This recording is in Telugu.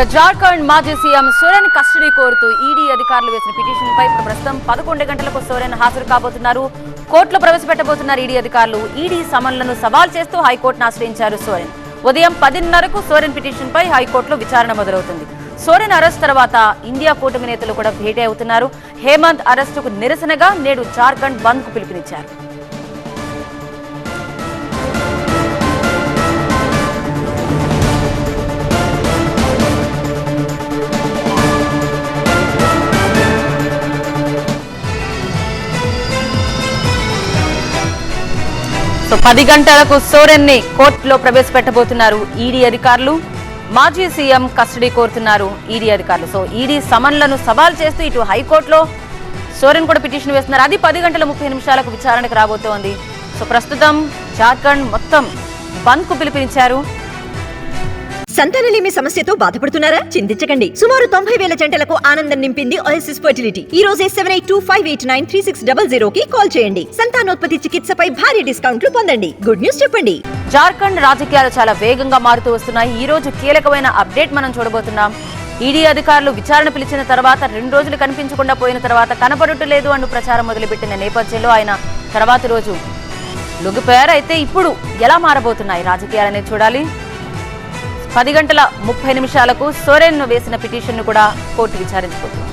జార్ఖండ్ మాజీ సీఎం సోరెన్ కస్టడీ కోరుతూ ఈడీ అధికారులు వేసిన పిటిషన్పై ప్రస్తుతం 11 గంటలకు సోరెన్ హాజరు కాబోతున్నారు. కోర్టులో ప్రవేశపెట్టబోతున్నారు ఈడీ అధికారులు. ఈడీ సమన్లను సవాల్ చేస్తూ హైకోర్టును ఆశ్రయించారు సోరెన్. ఉదయం 10:30కు సోరెన్ పిటిషన్పై హైకోర్టులో విచారణ మొదలవుతుంది. సోరెన్ అరెస్ట్ తర్వాత ఇండియా కూటమి నేతలు కూడా భేటీ అవుతున్నారు. హేమంత్ అరెస్టుకు నిరసనగా నేడు జార్ఖండ్ బంద్ కు పిలుపునిచ్చారు. సో 10 గంటలకు సోరెన్ ని కోర్టులో ప్రవేశపెట్టబోతున్నారు ఈడీ అధికారులు. మాజీ సీఎం కస్టడీ కోరుతున్నారు ఈడీ అధికారులు. సో ఈడీ సమన్లను సవాల్ చేస్తూ ఇటు హైకోర్టులో సోరెన్ కూడా పిటిషన్ వేస్తున్నారు. అది 10:30 విచారణకు రాబోతోంది. సో ప్రస్తుతం జార్ఖండ్ మొత్తం బంద్ కు పిలుపునిచ్చారు. సంతానలేమి సమస్యతో బాధపడుతున్నారా? చింతించకండి. సుమారు 90,000 జంటలకు ఆనందం నింపింది ఓఎస్ఎస్ ఫర్టిలిటీ. ఈ రోజే 7825893600 కి కాల్ చేయండి. సంతానోత్పత్తి చికిత్సపై భారీ డిస్కౌంట్లు పొందండి. గుడ్ న్యూస్ చెప్పండి. జార్ఖండ్ రాజకీయాలు చాలా వేగంగా మారుతూ వస్తున్నాయి. ఈ రోజు కీలకమైన అప్డేట్ మనం చూడబోతున్నాం. ఈడీ అధికారులు విచారణ పిలిచిన తర్వాత 2 రోజులు కనిపించకుండా పోయిన తర్వాత కనపడట్లేదు అంటూ ప్రచారం మొదలుపెట్టిన నేపథ్యంలో ఆయన తర్వాతి రోజు లొంగిపోయారు. అయితే ఇప్పుడు ఎలా మారబోతున్నాయి రాజకీయాలనేది చూడాలి. 10:30 సోరెన్ వేసిన పిటిషన్ ను కూడా కోర్టు విచారించబోతుంది.